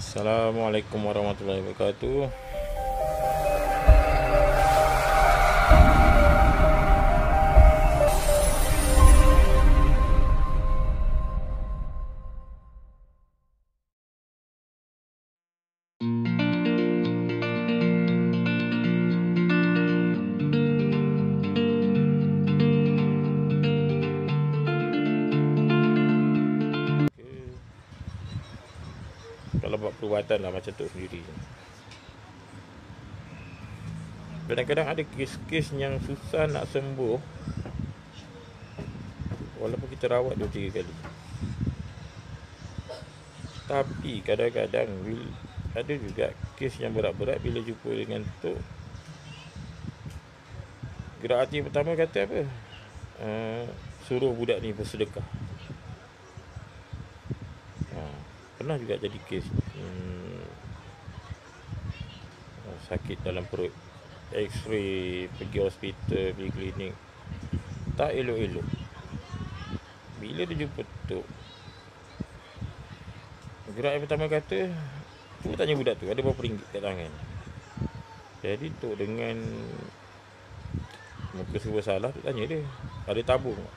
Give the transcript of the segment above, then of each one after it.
Assalamualaikum warahmatullahi wabarakatuh. Kalau buat perubatan lah macam tu sendiri. Kadang-kadang ada kes-kes yang susah nak sembuh walaupun kita rawat 2-3 kali. Tapi kadang-kadang ada juga kes yang berat-berat bila jumpa dengan tok. Gerak hati pertama kata apa? Suruh budak ni bersedekah. Pernah juga jadi kes sakit dalam perut, X-ray, pergi hospital, pergi klinik, tak elok-elok. Bila dia jumpa tok, gerak yang pertama kata, tu tanya budak tu ada berapa ringgit kat tangan. Jadi tok dengan muka serba salah tu tanya dia, ada tabung tak?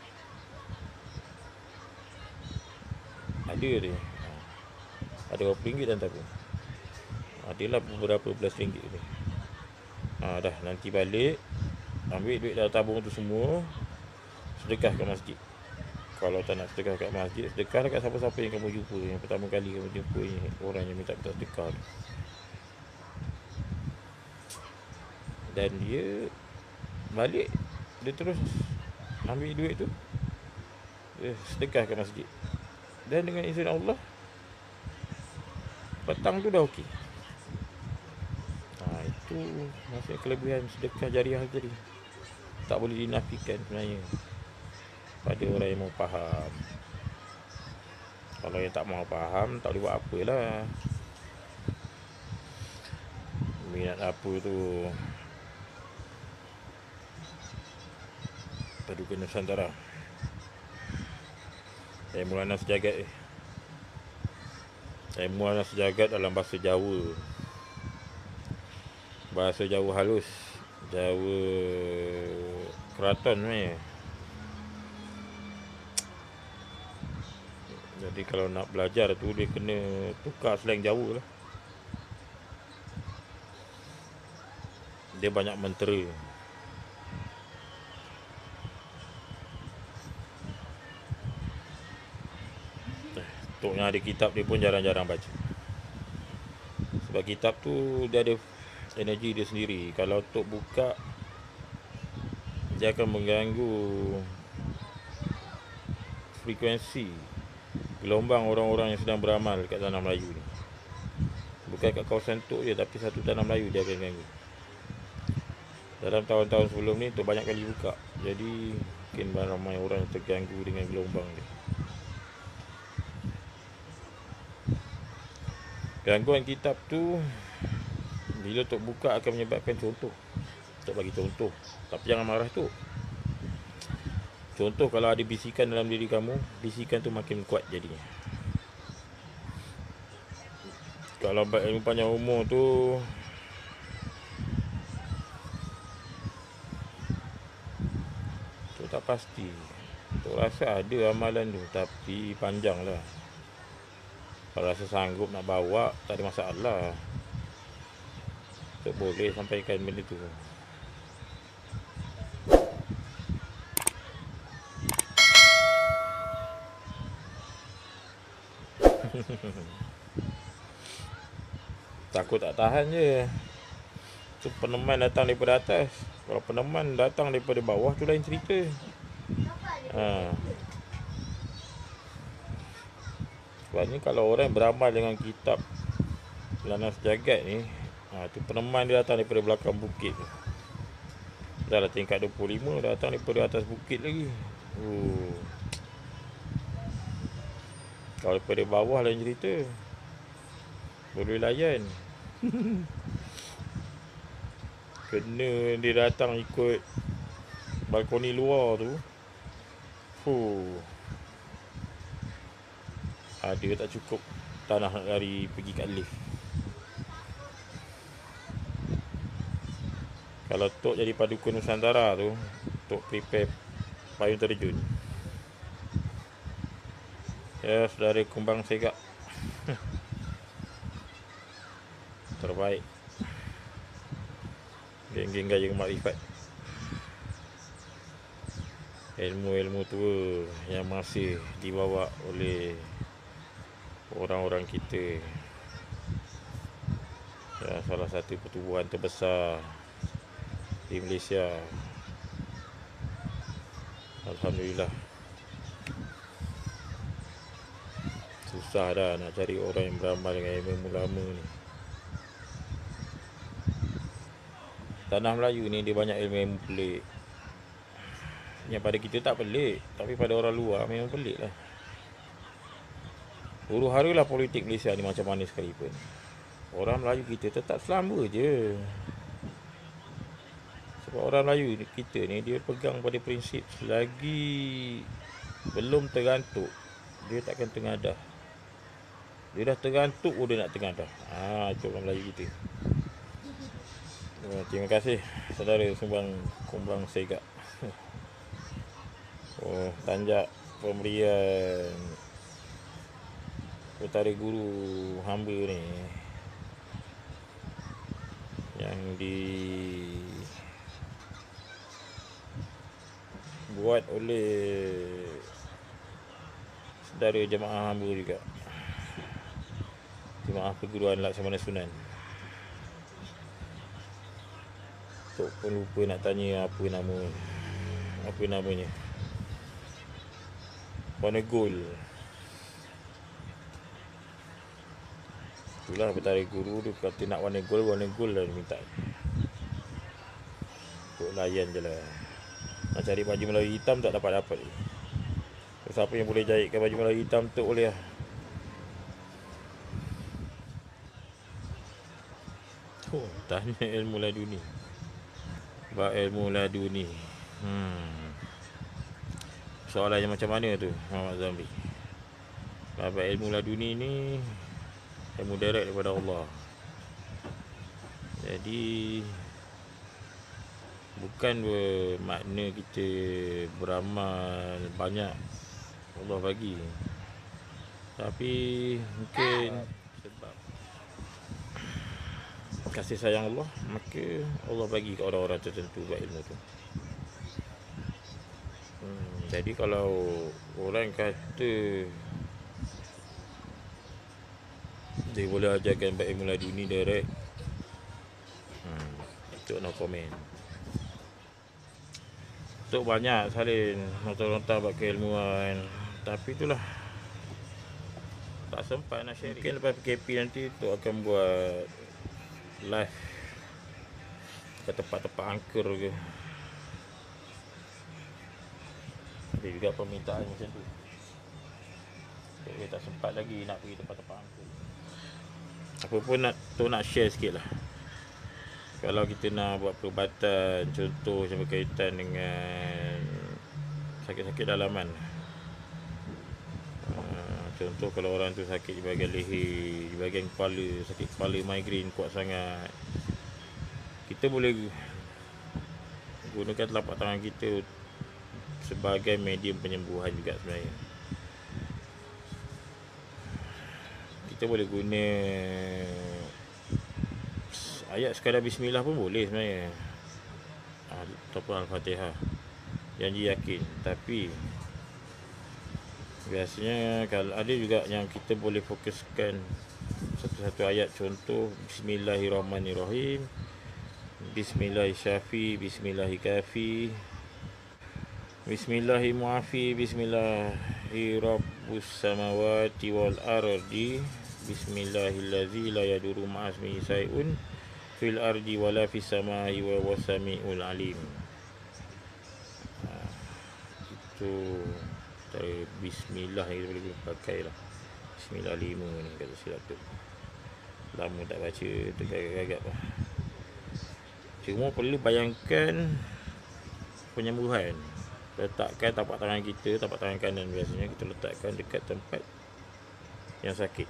Ada dia. Ada berapa ringgit dalam tabung? Adalah beberapa belas ringgit ni. Dah nanti balik ambil duit dalam tabung tu semua, sedekah kat masjid. Kalau tak nak sedekah kat masjid, sedekah dekat siapa-siapa yang kamu jumpa, yang pertama kali kamu jumpa orang yang minta sedekah tu. Dan dia balik, dia terus ambil duit tu, dia sedekah kat masjid. Dan dengan izin Allah, petang tu dah okey. Itu maksudnya kelebihan sedekah jariah tadi. Tak boleh dinafikan sebenarnya pada orang yang mau faham. Kalau yang tak mau faham, tak boleh buat apalah. Minat apa tu, Paduka Nusantara, ilmu anak sejagat ilmu anak sejagat dalam bahasa Jawa, bahasa Jawa halus, Jawa keraton ni. Jadi kalau nak belajar tu dia kena tukar slang Jawa lah. Dia banyak mentera. Tok yang ada kitab dia pun jarang-jarang baca. Sebab kitab tu dia ada energi dia sendiri. Kalau tok buka, dia akan mengganggu frekuensi gelombang orang-orang yang sedang beramal kat tanah Melayu ni. Bukan kat kawasan tok je, tapi satu tanah Melayu dia akan ganggu. Dalam tahun-tahun sebelum ni tok banyak kali buka. Jadi mungkin ramai orang terganggu dengan gelombang dia. Gangguan kitab tu bila tok buka akan menyebabkan contoh. Tok bagi contoh, tapi jangan marah tu. Contoh, kalau ada bisikan dalam diri kamu, bisikan tu makin kuat jadinya. Kalau ilmu panjang umur tu tak pasti. Tok rasa ada amalan tu, tapi panjang lah. Kalau rasa sanggup nak bawa, tak ada masalah. Tok boleh sampaikan benda tu. Takut tak tahan je. Tu peneman datang daripada atas. Kalau peneman datang daripada bawah tu lain cerita. Sebabnya kalau orang beramal dengan kitab Lana Sejagat ni, tu peneman dia datang daripada belakang bukit. Dah lah tingkat 25, datang daripada atas bukit lagi. Kalau daripada bawah lain cerita, boleh layan. Kena dia datang ikut balkoni luar tu, ada tak cukup tanah nak lari pergi kat lift. Kalau Tok jadi Padukun Nusantara tu, Tok prepare payung terjun. Ya, saudara Kumbang Segak. Terbaik. Geng-geng gaya makrifat. Ilmu-ilmu tua yang masih dibawa oleh orang-orang kita. Ya, salah satu pertubuhan terbesar di Malaysia. Alhamdulillah. Susah dah nak cari orang yang beramal dengan ilmu lama ni. Tanah Melayu ni dia banyak ilmu-ilmu pelik. Yang pada kita tak pelik, tapi pada orang luar memang pelik lah. Huru-hara lah politik Malaysia ni macam mana sekalipun, orang Melayu kita tetap selamba je. Sebab orang Melayu kita ni dia pegang pada prinsip selagi belum tergantuk, dia takkan tengadah. Dia dah tergantuk, dia nak tengadah. Itu orang Melayu kita. Terima kasih saudara Kumbang Segak. Tanjak pemberian Utara Guru hamba ni yang dibuat oleh saudara jemaah hamba juga, Jemaah Perguruan Laksamana Sunan. Tok pun lupa nak tanya apa namanya. Warna gold. Itulah Utara Guru tu kata nak warna gold lah dia minta. Tok layan je lah. Nak cari baju Melayu hitam tak dapat. Siapa yang boleh jahitkan baju Melayu hitam tu boleh lah. Tanya ilmu laduni. Ilmu laduni. Soalannya macam mana tu Muhammad Zamri? Bab ilmu laduni ni ilmu direct daripada Allah. Jadi bukan bermakna kita beramal banyak Allah bagi, tapi mungkin sebab kasih sayang Allah, maka Allah bagi ke orang-orang tertentu buat ilmu tu. Jadi kalau orang kata dia boleh ajarkan buat ilmu laduni direct, itu no comment. Untuk banyak salin nota-nota buat keilmuan, tapi itulah tak sempat nak share. Mungkin lepas PKP nanti tu akan buat live ke tempat-tempat angker ke. Ada juga permintaan macam tu. Tak sempat lagi nak pergi tempat-tempat angker. Apa pun nak share sikit lah. Kalau kita nak buat perubatan, contoh yang berkaitan dengan sakit-sakit dalaman. Contoh kalau orang tu sakit di bahagian leher, di bahagian kepala, sakit kepala, migrain kuat sangat, kita boleh gunakan telapak tangan kita sebagai medium penyembuhan juga sebenarnya. Kita boleh guna ayat sekadar bismillah pun boleh sebenarnya, ataupun Al-Fatihah yang yakin. Tapi biasanya kalau ada juga yang kita boleh fokuskan satu-satu ayat, contoh Bismillahirrahmanirrahim, Bismillahirrahmanirrahim, Bismillahirrahmanirrahim, Bismillahirrahmanirrahim, Bismillahirrabbus samawati wal ardi, Bismillahilladzi la yadurru ma'asmihi syai'un fil ardi wala fis samai wa wasami'ul alim. Itu cara bismillah yang kita boleh pakai lah. Bismillah 5 ni kata silap tu. Lama tak baca, tergagap-gagap lah. Cuma perlu bayangkan penyembuhan. Letakkan tapak tangan kita, tapak tangan kanan biasanya kita letakkan dekat tempat yang sakit.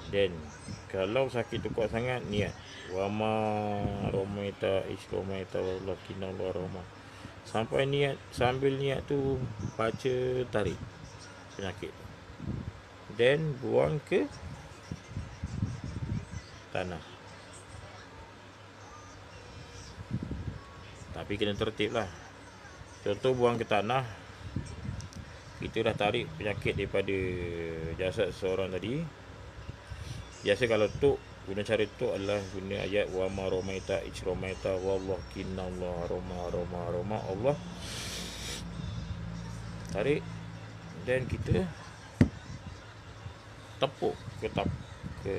Dan kalau sakit tu kuat sangat, niat wama romaita isromaita walakina Allah roma. Sampai niat, sambil niat tu baca tarik penyakit, dan buang ke tanah. Tapi kena tertib lah. Contoh buang ke tanah, kita dah tarik penyakit daripada jasad seseorang tadi. Biasa kalau tuk, guna cara tuk adalah guna ayat wa ma romaita ijromaita wallahi Allah roma. Allah tarik, dan kita tepuk ke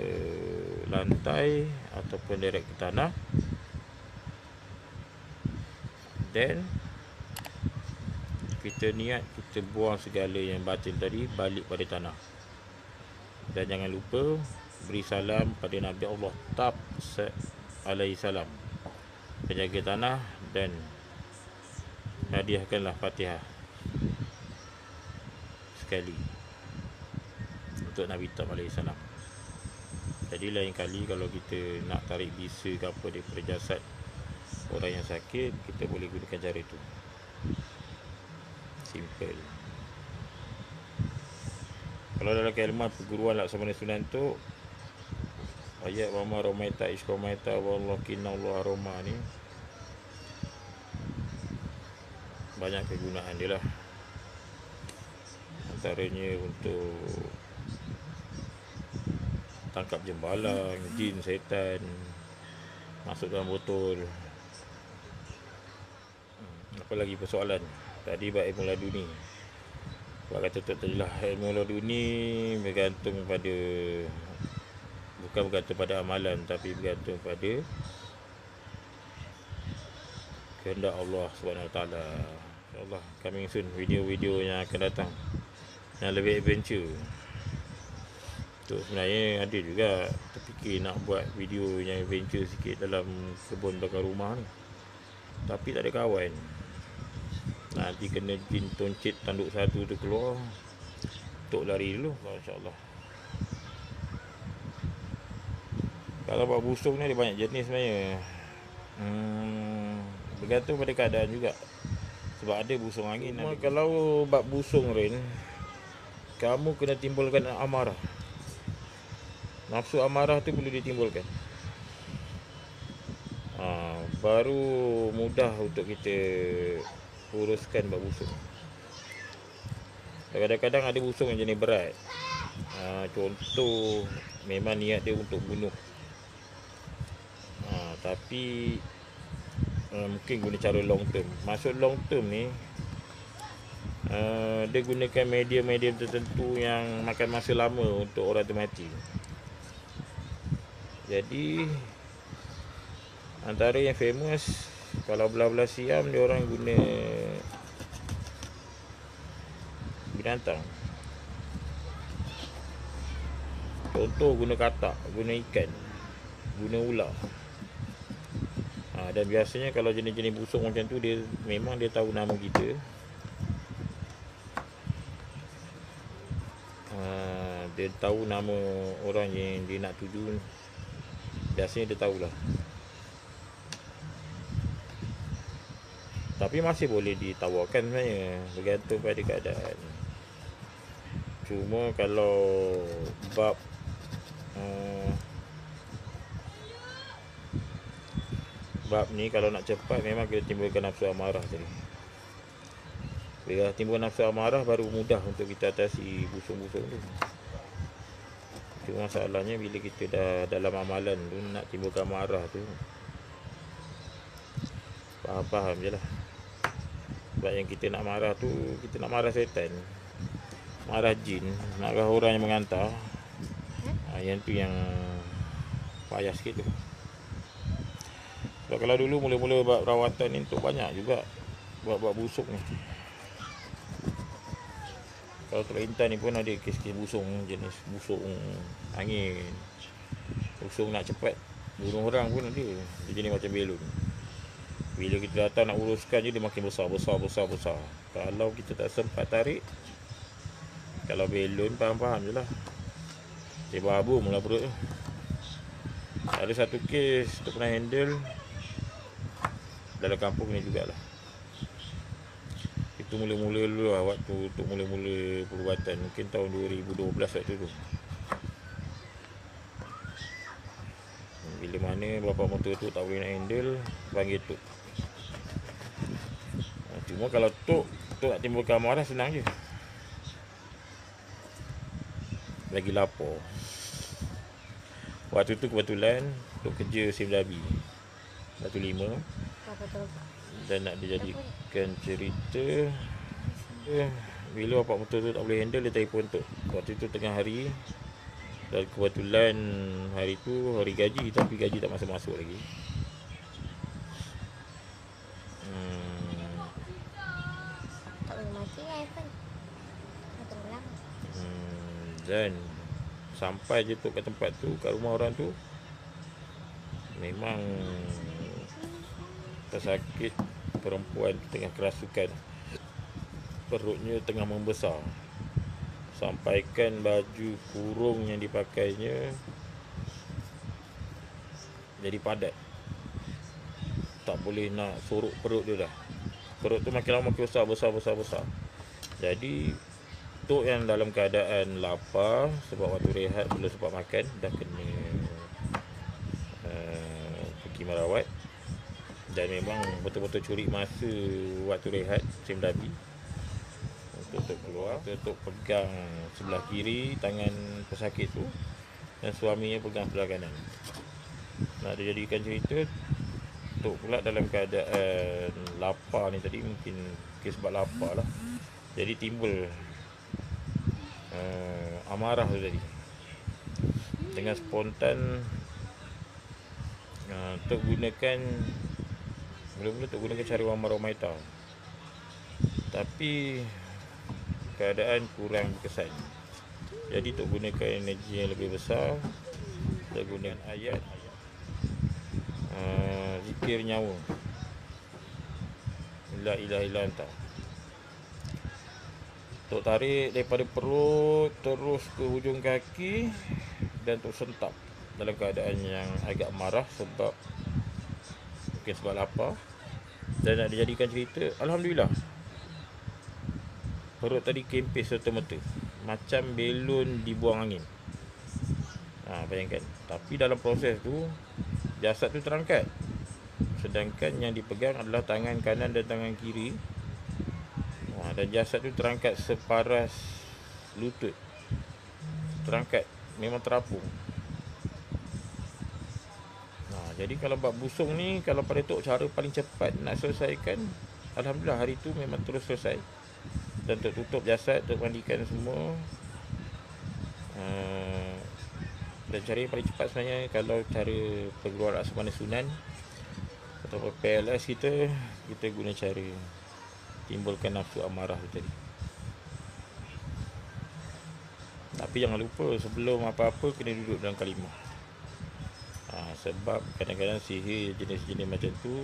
lantai ataupun direct ke tanah, dan kita niat kita buang segala yang batil tadi balik pada tanah. Dan jangan lupa beri salam pada Nabi Allah Tab alaihi salam, penjaga tanah, dan hadiahkanlah Fatihah sekali untuk Nabi Tab alaihi salam. Jadi lain kali kalau kita nak tarik bisa ke apa daripada jasad orang yang sakit, kita boleh gunakan cara itu. Simple. Kalau dalam kalimah perguruan Laksamana Sunan tu, ayat wa ma romaita isromaita wallahi Allah roma ni banyak kegunaan dia lah. Antaranya untuk tangkap jembalang, jin, setan masuk dalam botol. Apa lagi persoalan? Tadi bab ilmu laduni. Sebab kata Tok Tajulah, ilmu laduni bergantung pada, bukan bergantung pada amalan, tapi bergantung pada kehendak Allah SWT. InsyaAllah coming soon video-video yang akan datang yang lebih adventure. Tu sebenarnya ada juga terfikir nak buat video yang adventure sikit dalam kebun belakang rumah ni, tapi tak ada kawan. Nanti kena jin toncit tanduk satu tu keluar, tok lari dulu. InsyaAllah. Kalau buat busung ni ada banyak jenis sebenarnya. Bergantung pada keadaan juga. Sebab ada busung angin. Kalau bab busung Rin, kamu kena timbulkan amarah. Nafsu amarah tu perlu ditimbulkan. Baru mudah untuk kita uruskan bab busung. Kadang-kadang ada busung yang jenis berat. Contoh, memang niat dia untuk bunuh. Tapi mungkin guna cara long term. Maksud long term ni, dia gunakan medium-medium tertentu yang makan masa lama untuk orang tu mati. Jadi antara yang famous, kalau belah-belah siam, dia orang guna binatang. Contoh, guna katak, guna ikan, guna ular. Dan biasanya kalau jenis-jenis busung macam tu, dia memang dia tahu nama kita. Dia tahu nama orang yang dia nak tuju. Biasanya dia tahulah. Tapi masih boleh ditawarkan sebenarnya, bergantung pada keadaan. Cuma kalau bab ni, kalau nak cepat memang kita timbulkan nafsu amarah tadi. Bila timbul nafsu amarah, baru mudah untuk kita atasi busung-busung tu. Cuma masalahnya bila kita dah dalam amalan tu, nak timbulkan marah tu, faham-faham je lah. Sebab yang kita nak marah tu, kita nak marah setan, marah jin, marah orang yang menghantar. Yang tu yang payah sikit tu. Sebab kalau dulu mula-mula buat perawatan ni, tu banyak juga buat busuk ni. Kalau Kelantan ni pun ada kes-kes busung, jenis busung angin. Busung nak cepat bunuh orang pun ada. Dia jenis macam belon. Bila kita datang nak uruskan je, dia makin besar. Kalau kita tak sempat tarik, kalau belon, faham-faham je lah. Terbabur mula perut tu. Ada satu kes tu pernah handle dalam kampung ni jugalah. Itu mula-mula dulu lah, waktu untuk mula-mula perubatan, mungkin tahun 2012 waktu tu. Bila mana bapa motor tu tak boleh nak handle, panggil Tok. Cuma kalau Tok nak timbulkan amarah senang je. Lagi lapar. Waktu tu kebetulan Tok kerja SIM Dabi Batu Lima. Dan nak dijadikan cerita, bila bapak motor tu tak boleh handle, dia telefon Tok. Waktu tu tengah hari, dan kebetulan hari tu hari gaji, tapi gaji tak masuk-masuk lagi. Tak boleh mati lah iPhone. Tenggelam. Dan sampai je Tok kat tempat tu, kat rumah orang tu, memang pesakit perempuan tengah kerasukan. Perutnya tengah membesar. Sampaikan baju kurung yang dipakainya jadi padat. Tak boleh nak sorok perut dia dah. Perut tu makin lama makin besar. Jadi Tok yang dalam keadaan lapar sebab waktu rehat belum sempat makan, dah kena pergi merawat. Dan memang betul-betul curi masa waktu rehat SIM Dabi untuk Tok keluar. Tok pegang sebelah kiri tangan pesakit tu, dan suaminya pegang sebelah kanan. Nak dijadikan cerita, Tok pula dalam keadaan lapar ni tadi, mungkin sebab lapar lah, jadi timbul amarah tu tadi. Dengan spontan Tok gunakan, mula-mula Tok gunakan cara Wamar Maita, tapi keadaan kurang berkesan. Jadi Tok gunakan energi yang lebih besar. Tok gunakan ayat zikir nyawa, la ilaha illa anta. Tok tarik daripada perut terus ke hujung kaki, dan Tok sentak dalam keadaan yang agak marah sebab mungkin sebab lapar. Dan nak dijadikan cerita, alhamdulillah, perut tadi kempis serta-merta, macam belon dibuang angin. Bayangkan. Tapi dalam proses tu, jasad tu terangkat, sedangkan yang dipegang adalah tangan kanan dan tangan kiri. Dan jasad tu terangkat separas lutut. Terangkat, memang terapung. Jadi kalau bab busung ni, kalau pada Tok cara paling cepat nak selesaikan, alhamdulillah hari tu memang terus selesai. Dan Tok tutup jasad, Tok mandikan semua. Dan cara yang paling cepat sebenarnya, kalau cara pergeluar Asmana Sunan atau PLS kita guna cara timbulkan nafsu amarah tu tadi. Tapi jangan lupa, sebelum apa-apa kena duduk dalam kalimah. Sebab kadang-kadang sihir jenis-jenis macam tu,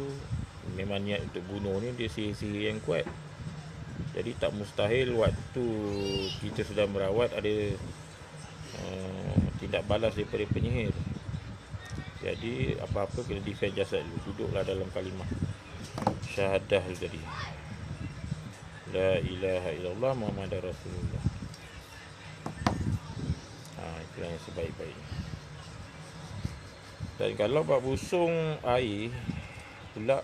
memang niat untuk bunuh ni dia sihir-sihir yang kuat. Jadi tak mustahil waktu kita sedang merawat ada tindak balas daripada penyihir. Jadi apa-apa kena defend jasad dulu. Duduklah dalam kalimah syahadah tadi, la ilaha illallah Muhammadar Rasulullah. Itulah yang sebaik-baiknya. Dan kalau bab busung air pula,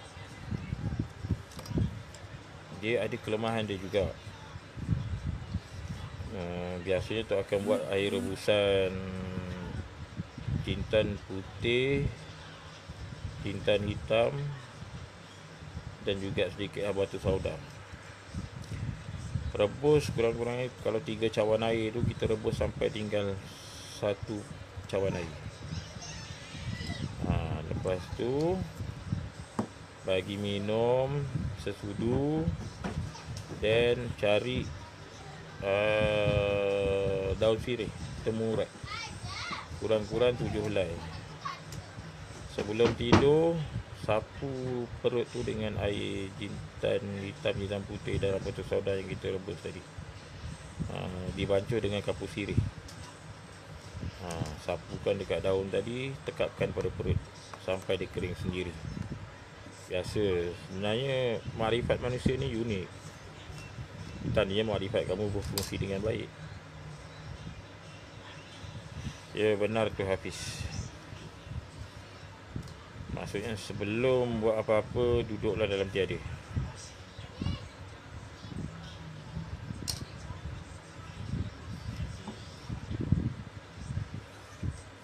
dia ada kelemahan dia juga. Biasanya Tok akan buat air rebusan jintan putih, jintan hitam, dan juga sedikit batu sauda. Rebus kurang-kurangnya, kalau 3 cawan air tu kita rebus sampai tinggal 1 cawan air. Lepas tu bagi minum sesudu, dan cari daun sirih temurai kurang-kurang 7 helai. Sebelum tidur, sapu perut tu dengan air jintan hitam, jintan putih dan batu sauda yang kita rebus tadi. Dibancuh dengan kapur sirih. sapukan dekat daun tadi, tekapkan pada perut sampai dia kering sendiri. Biasa, sebenarnya makrifat manusia ni unik. Tadinya makrifat kamu berfungsi dengan baik. Ya, benar tu Hafiz. Maksudnya sebelum buat apa-apa, duduklah dalam tiada.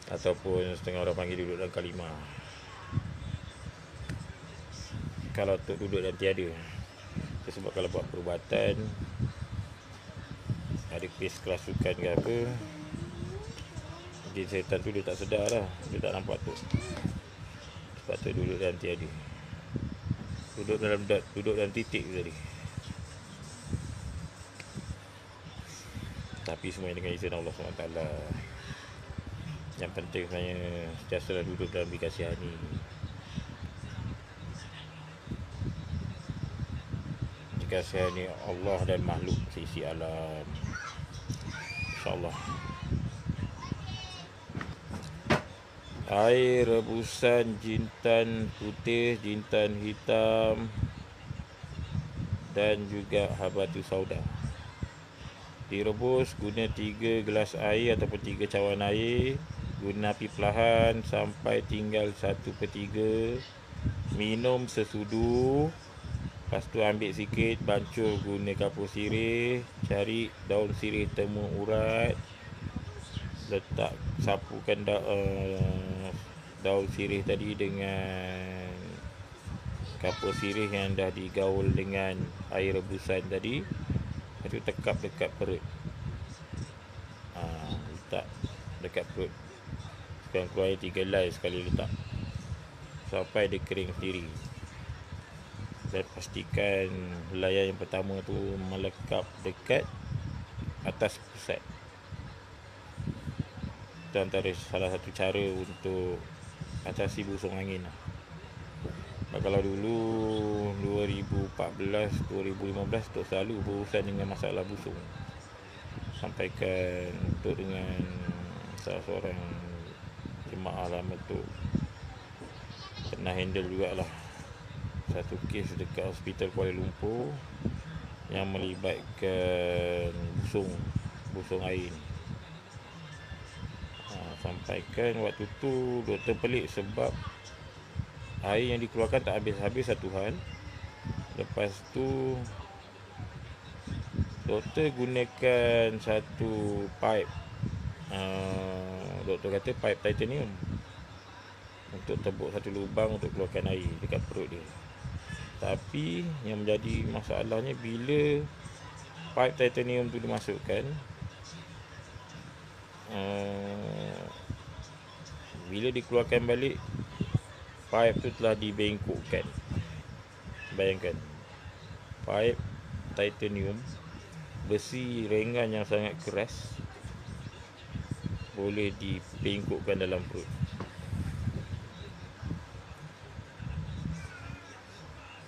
Ataupun setengah orang panggil duduk dalam kalimah. Kalau untuk duduk dalam tiada, sebab kalau buat perubatan, ada kes kerasukan ke apa, jin setan tu dia tak sedar lah, dia tak nampak tu. Sebab tu duduk dalam tiada, duduk dalam dot, duduk dalam titik tu tadi. Tapi semuanya dengan izin Allah SWT. Yang penting saya sentiasa duduk dalam dikasihani. Dikasihani Allah dan makhluk sisi alam, InsyaAllah. Air rebusan jintan putih, jintan hitam dan juga habatus sauda direbus guna 3 gelas air ataupun 3 cawan air. Guna api perlahan sampai tinggal 1/3. Minum sesudu. Lepas tu ambil sikit, bancur guna kapur sirih. Cari daun sirih temu urat, letak, sapukan daun sirih tadi dengan kapur sirih yang dah digaul dengan air rebusan tadi. Lepas tu tekap dekat perut. Letak dekat perut. Sekarang keluar air 3 helai sekali letak sampai dia kering sendiri. Dan pastikan helaian yang pertama tu melekap dekat atas pusat. Itu antara salah satu cara untuk atasi busung angin lah. Kalau dulu 2014, 2015 tu selalu berurusan dengan masalah busung. Sampaikan untuk dengan salah seorang jemaah lama tu, pernah handle jugalah satu kes dekat hospital Kuala Lumpur yang melibatkan busung air ni. Sampaikan waktu tu doktor pelik sebab air yang dikeluarkan tak habis-habis satu hal. Lepas tu doktor gunakan satu pipe, doktor kata pipe titanium, untuk tebuk satu lubang untuk keluarkan air dekat perut dia. Tapi yang menjadi masalahnya, bila pipe titanium tu dimasukkan, bila dikeluarkan balik, pipe tu telah dibengkokkan. Bayangkan, pipe titanium, besi ringan yang sangat keras, boleh dibengkokkan dalam perut.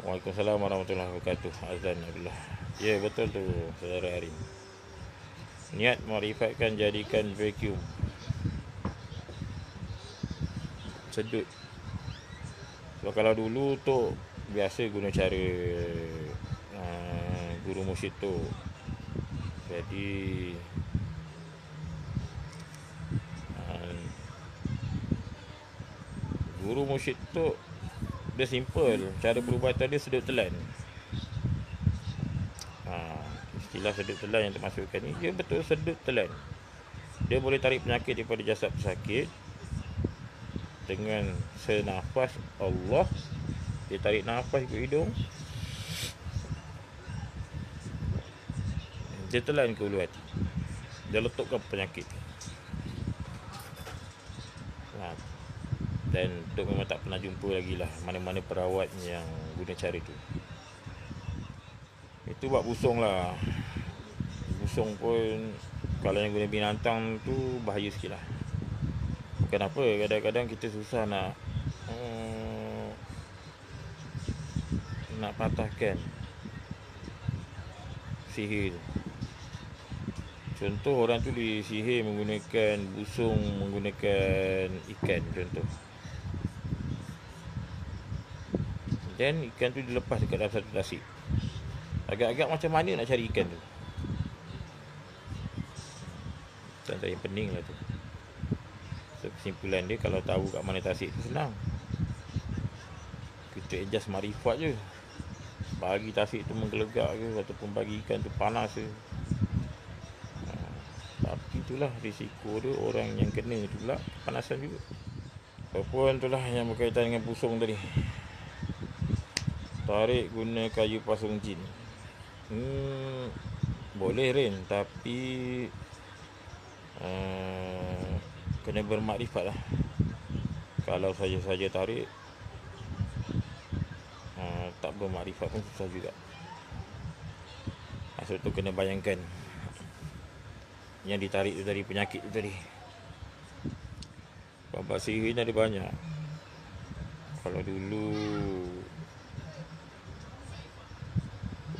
Waalaikumsalam warahmatullahi wabarakatuh. Azan Abdullah. Ya, betul tu saudara Harim. Niat marifatkan jadikan vacuum. Sedut. Sebab kalau dulu tu biasa guna cara guru mursyid tu. Jadi guru mursyid tu dia simple, cara perubatan dia sedut telan. Istilah sedut telan yang termasukkan ni, dia betul sedut telan. Dia boleh tarik penyakit daripada jasad pesakit dengan senafas Allah. Dia tarik nafas ikut hidung, dia telan ke hulu hati, dia letupkan penyakit. Dan Dok memang tak pernah jumpa lagi lah mana-mana perawat yang guna cara tu. Itu buat busung lah. Busung pun kalau yang guna binatang tu bahaya sikit lah. Bukan apa, kadang-kadang kita susah nak patahkan sihir tu. Contoh orang tu disihir menggunakan busung, menggunakan ikan contoh. Dan ikan tu dilepas dekat dalam satu tasik. Agak-agak macam mana nak cari ikan tu? Contoh yang pening lah tu. So kesimpulan dia, kalau tahu kat mana tasik tu senang. Kita adjust makrifat je. Bagi tasik tu menggelegak ke, ataupun bagi ikan tu panas ke. Tapi itulah risiko dia, orang yang kena tu pula kepanasan juga. Apapun itulah yang berkaitan dengan busung tadi. Tarik guna kayu pasung jin. Boleh Rin, tapi kena bermakrifat lah. Kalau saja-saja tarik, tak bermakrifat pun susah juga. Maksud tu kena bayangkan yang ditarik tu tadi, penyakit tu tadi. Babak sihir ni ada banyak. Kalau dulu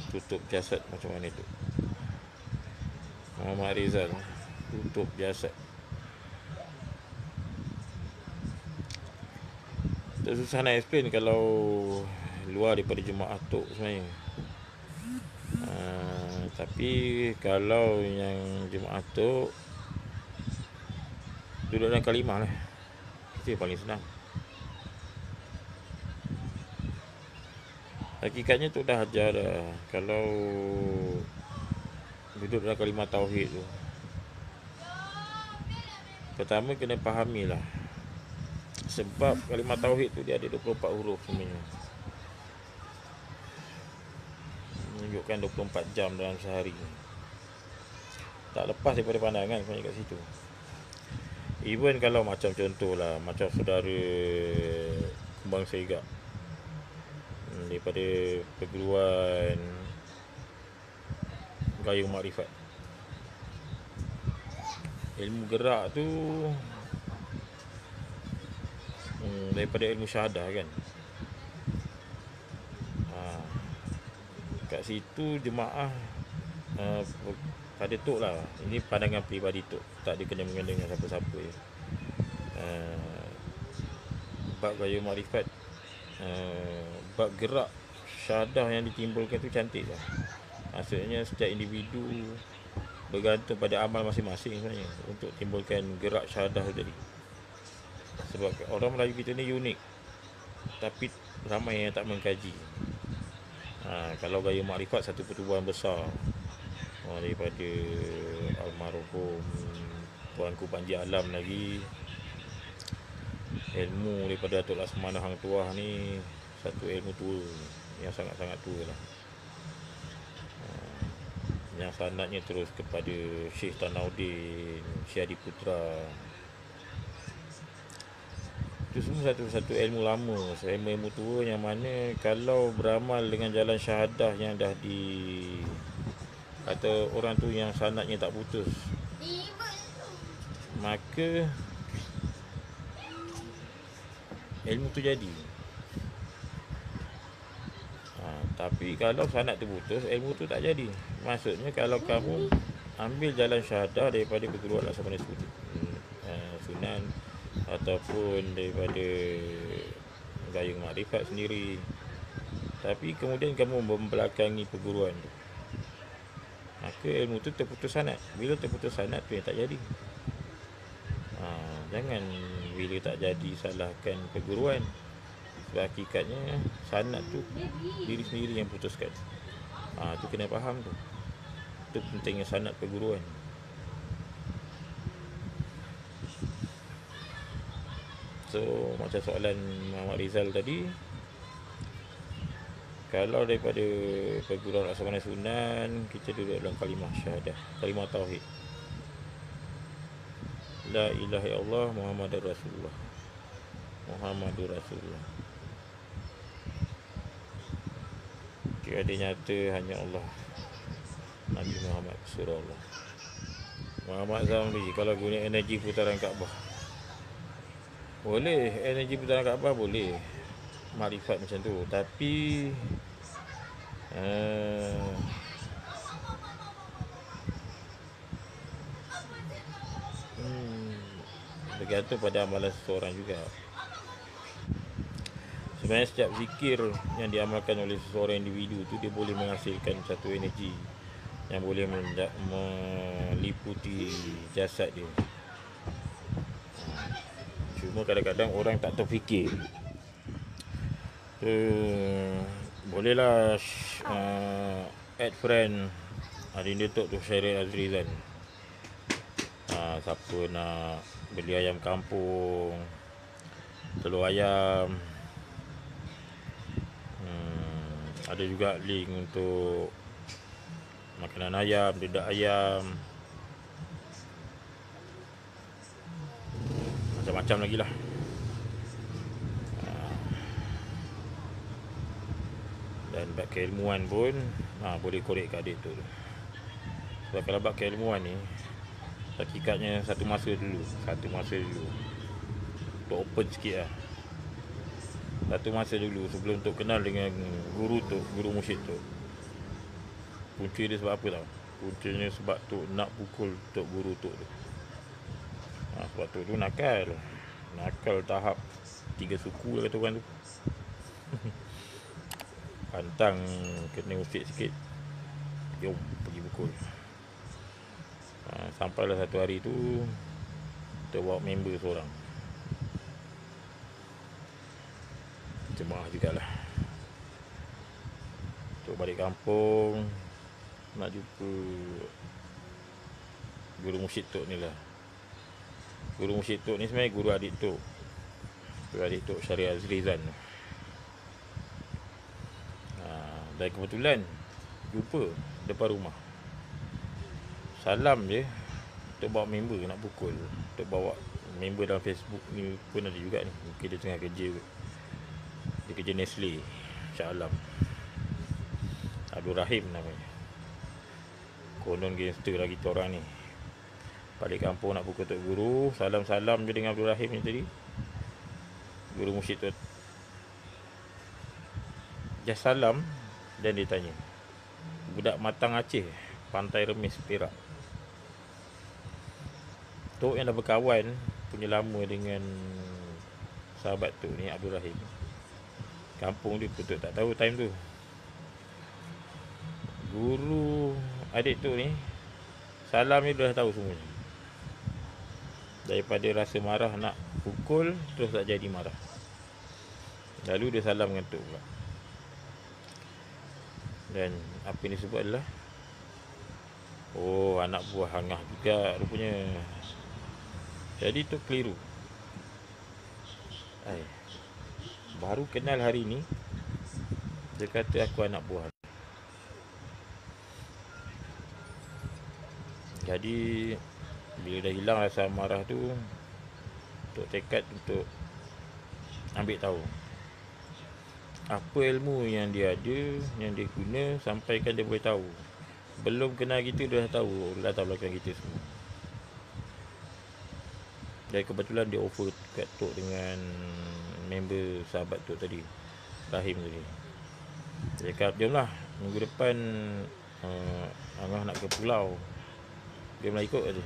tutup jasad macam mana tu, Muhammad Rizal tutup jasad, tak susah nak explain kalau luar daripada jemaah tok sebenarnya. Tapi kalau yang jemaah tok duduk dalam kalimah lah, itu yang paling senang. Hakikatnya tu dah ajar dah. Kalau duduk dalam kalimah tauhid tu, pertama kena fahamilah, sebab kalimah tauhid tu dia ada 24 huruf sebenarnya. Menunjukkan 24 jam dalam sehari. Tak lepas daripada pandangan sebenarnya kat situ. Even kalau macam contohlah, macam saudara Kembang Segak daripada perguruan Gayung Makrifat, ilmu gerak tu daripada ilmu syahadah kan. Kat situ jemaah pada tok lah, ini pandangan peribadi tok, tak ada kena-mengena dengan siapa-siapa je. Bab Gayung Makrifat, bab gerak syahadah yang ditimbulkan tu cantik lah. Maksudnya setiap individu bergantung pada amal masing-masing sebenarnya untuk timbulkan gerak syahadah tu tadi. Sebab orang Melayu kita ni unik, tapi ramai yang tak mengkaji. Kalau Gayung Makrifat satu pertubuhan besar daripada almarhum Tuanku Panji Alam lagi, ilmu daripada Datuk Laksamana Hang Tuah ni satu ilmu tua yang sangat-sangat tua lah. Yang sanadnya terus kepada Syekh Tanauddin, Syekh Adiputra. Itu semua satu-satu ilmu lama, ilmu tua yang mana kalau beramal dengan jalan syahadah yang dah kata orang tu yang sanadnya tak putus, maka ilmu tu jadi. Tapi kalau sanad tu putus, ilmu tu tak jadi. Maksudnya kalau kamu ambil jalan syahadah daripada perguruan Laksamana Sunan ataupun daripada Gayung Makrifat sendiri, tapi kemudian kamu membelakangi perguruan tu, maka ilmu tu terputus sanad. Bila terputus sanad tu yang tak jadi. Jangan bila tak jadi salahkan perguruan. Sebab hakikatnya sanad tu diri sendiri yang putuskan. Tu kena faham tu. Itu pentingnya sanad perguruan. So macam soalan Muhammad Rizal tadi, kalau daripada perguruan Laksamana Sunan, kita duduk dalam kalimah syahadah, kalimah tauhid, la ilaha illallah Muhammadur Rasulullah, Muhammadur Rasulullah. Tiada nyata hanya Allah, Nabi Muhammad Rasulullah. Muhammad Zamri, kalau guna energi putaran Kaabah, boleh. Energi putaran Kaabah boleh, makrifat macam tu. Tapi bergantung pada amalan seseorang juga. Sebenarnya setiap zikir yang diamalkan oleh seseorang individu tu, dia boleh menghasilkan satu energi yang boleh meliputi jasad dia. Cuma kadang-kadang orang tak terfikir. Bolehlah add friend Adinda Tok tu Syaril Azrizan. Siapa nak beli ayam kampung, telur ayam, ada juga link untuk makanan ayam, dedak ayam, macam-macam lagi lah. Dan bab keilmuan pun boleh korek kat adik tu. Sebab kalau bab keilmuan ni, hakikatnya satu masa dulu untuk open sikit lah. Satu masa dulu sebelum Tok kenal dengan guru Tok, guru Mursyid Tok, punca dia sebab apa tau? Puncanya sebab Tok nak pukul Tok guru Tok tu. Sebab Tok tu nakal tahap 3 suku lah kata orang tu. Pantang kena usik sikit, jom pergi pukul. Sampailah satu hari tu Tok bawa member seorang, jemaah jugalah. Tok balik kampung nak jumpa guru Mursyid Tok ni lah. Guru Mursyid Tok ni sebenarnya guru adik Tok, Syaril Azrizan. Dan kebetulan jumpa depan rumah. Salam je, Tok bawa member nak pukul. Tok bawa member dalam Facebook ni pun ada juga ni. Mungkin dia tengah kerja, dia kerja Nestle, Shah Alam. Abdul Rahim namanya. Konon gangster lagi kita orang ni. Balik kampung nak pukul Tok Guru, salam-salam je dengan Abdul Rahim ni tadi. Guru Mursyid tu dia salam dan dia tanya, budak matang Aceh, Pantai Remis, Perak. Tok yang dah berkawan punya lama dengan sahabat tu ni, Abdul Rahim. Kampung dia Tok tak tahu time tu. Guru adik Tok ni salam ni dah tahu semuanya. Daripada rasa marah nak pukul, terus tak jadi marah. Lalu dia salam dengan Tok pula. Dan apa yang disebut adalah, oh, anak buah hangah juga rupanya. Jadi Tok keliru. Baru kenal hari ni dia kata aku anak buah. Jadi bila dah hilang rasa marah tu, Tok tekad untuk ambil tahu apa ilmu yang dia ada, yang dia guna, sampaikan dia boleh tahu. Belum kenal kita dah tahu latar belakang kita semua. Dan kebetulan dia offer kat Tok dengan member sahabat Tok tadi, Rahim tadi. Dia cakap, jomlah minggu depan Angah nak ke pulau, jomlah ikut kata.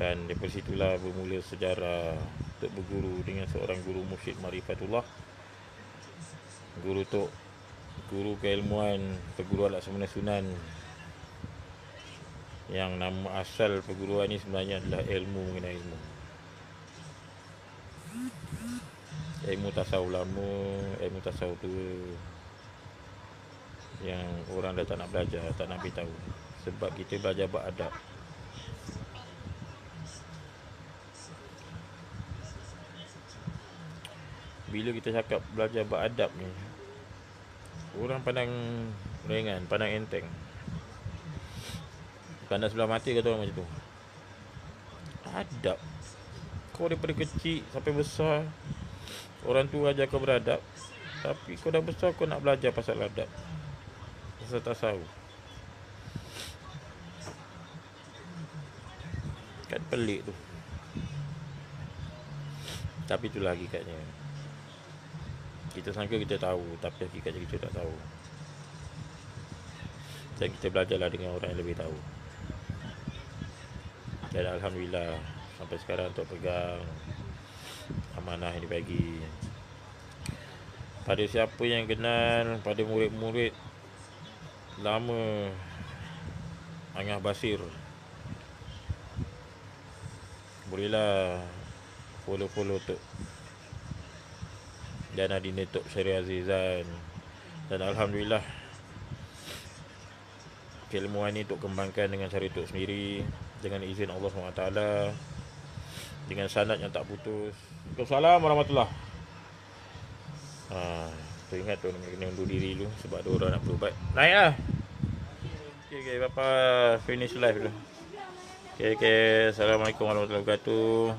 Dan daripada situlah bermula sejarah Tok berguru dengan seorang guru Mursyid Marifatullah. Guru Tok, guru keilmuan, perguruan Laksamana Sunan, yang nama asal perguruan ni sebenarnya adalah ilmu mengenai ilmu tasawuf lama, ilmu tasawuf tua, yang orang dah tak nak belajar, tak nak beritahu. Sebab kita belajar beradab. Bila kita cakap belajar beradab ni, orang pandang ringan, pandang enteng, pandang sebelah mata, kata orang macam tu. Adab, kau daripada kecil sampai besar orang tu ajar kau beradab, tapi kau dah besar kau nak belajar pasal adab, pasal tasawuf. Kan pelik tu. Tapi itulah hakikatnya. Kita sangka kita tahu, tapi hakikatnya kita tak tahu. Dan kita belajarlah dengan orang yang lebih tahu. Dan Alhamdulillah, sampai sekarang untuk pegang amanah yang dibagi. Pada siapa yang kenal, pada murid-murid lama Angah Basir, bolehlah follow Tok dan Adina Tok Syari Azizan. Dan Alhamdulillah keilmuan ni Tok kembangkan dengan cara Tok sendiri, dengan izin Allah SWT, dengan sanad yang tak putus. Waalaikumsalam warahmatullahi. Tu ingat tu kena undur diri dulu sebab ada orang nak berubat. Naik lah. Okay, Bapa finish live dulu. Okay. Assalamualaikum warahmatullahi wabarakatuh.